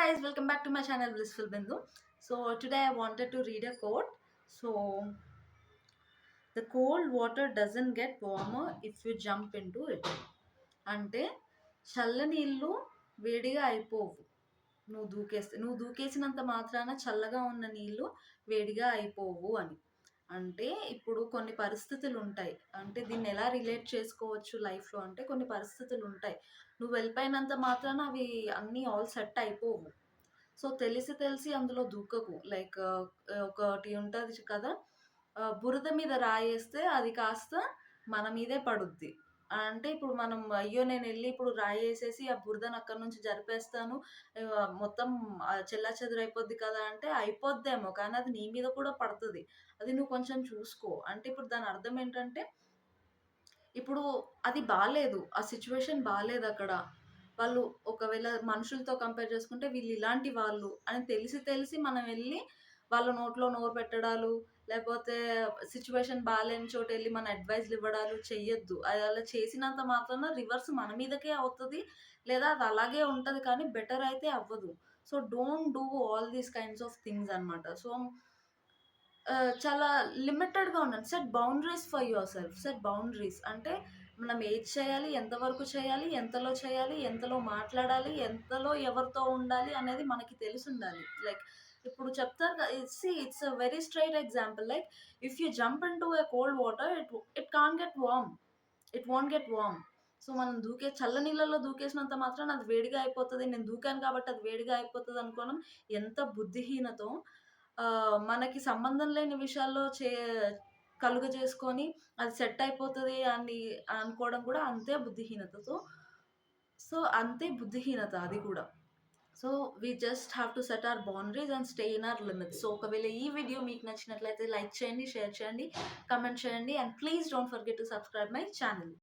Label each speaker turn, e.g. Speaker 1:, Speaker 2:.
Speaker 1: guys, welcome back to my channel Blissful Bindu. So today I wanted to read a quote. So the cold water doesn't get warmer if you jump into it. అంటే చల్లని ఇల్లు వేడిగా అయిపోవు. నువ్వు దూకేసినంత మాత్రాన చల్లగా ఉన్న నీళ్ళు వేడిగా అయిపోవు అని. అంటే ఇప్పుడు కొన్ని పరిస్థితులు ఉంటాయి. అంటే దీన్ని ఎలా రిలేట్ చేసుకోవచ్చు లైఫ్‌లో అంటే కొన్ని పరిస్థితులు ఉంటాయి. నువ్వు వెళ్ళిపోయినంత మాత్రాన అవి అన్నీ ఆల్ సెట్ అయిపోవు. సో, తెలిసి తెలిసి అందులో దూకకు. లైక్ ఒకటి ఉంటది కదా! బురద మీద రాయేస్తే అది కాస్త మన మీదే పడుద్ది. అంటే ఇప్పుడు మనం అయ్యో! నేనెళ్లి ఇప్పుడు రాయేసేసి ఆ బురదను అక్కడి నుంచి జరిపేస్తాను. మొత్తం చెల్లాచెదురైపోద్ది కదా! అంటే అయిపోద్దేమో కానీ అది నీ మీద కూడా పడతది. అది నువ్వు కొంచెం చూసుకో. అంటే ఇప్పుడు దాని అర్థం ఏంటంటే ఇప్పుడు అది బాలేదు. ఆ సిట్యుయేషన్ బాలేదక్కడ. వాళ్ళు ఒకవేళ మనుషులతో కంపేర్ చేసుకుంటే వీళ్ళిలాంటి వాళ్ళు అని తెలిసి తెలిసి మనం వెళ్లి వాళ్ళ నోట్లో నోరు పెట్టడాలు, లేపోతే సిట్యుయేషన్ బాలేని చోటెళ్లి మన అడ్వైస్‌లివ్వడాలు చెయ్యొద్దు. అది అలా చేసినంత మాత్రాన రివర్స్ మన మీదకే అవుతది. లేదా అది అలాగే ఉంటది కానీ బెటర్ అయితే అవ్వదు. So, don't do all these kinds of things అన్నమాట. సో చాలా లిమిటెడ్‌గా ఉండండి. Set boundaries for your self. Set boundaries అంటే మనం ఏది చేయాలి, ఎంతవరకు చేయాలి, ఎంతలో చేయాలి, ఎంతలో మాట్లాడాలి, ఎంతలో ఎవరితో ఉండాలి అనేది మనకి తెలిసుండాలి. లైక్ ఇప్పుడు చెప్తారు it's a very straight example. Like if you jump into a cold water it can't get warm. It won't get warm. So, మనం చల్ల నీళ్ళలో దూకేసినంత మాత్రాన అది వేడిగా అయిపోతది. నేను దూకాను కాబట్టి అది వేడిగా అయిపోతది అనుకోవడం ఎంత బుద్ధిహీనతో. మనకి సంబంధం లేని విషయాల్లో కలుగజేసుకొని అది సెట్ అయిపోతది అని అనుకోవడం కూడా అంతే బుద్ధిహీనత. అంతే బుద్ధిహీనత అది కూడా. So, we just have to set our boundaries and stay in our limits. So, ఒకవేళ ఈ వీడియో మీకు నచ్చినట్లయితే లైక్ చేయండి, షేర్ చేయండి, కామెంట్ చేయండి and please don't forget to subscribe my channel.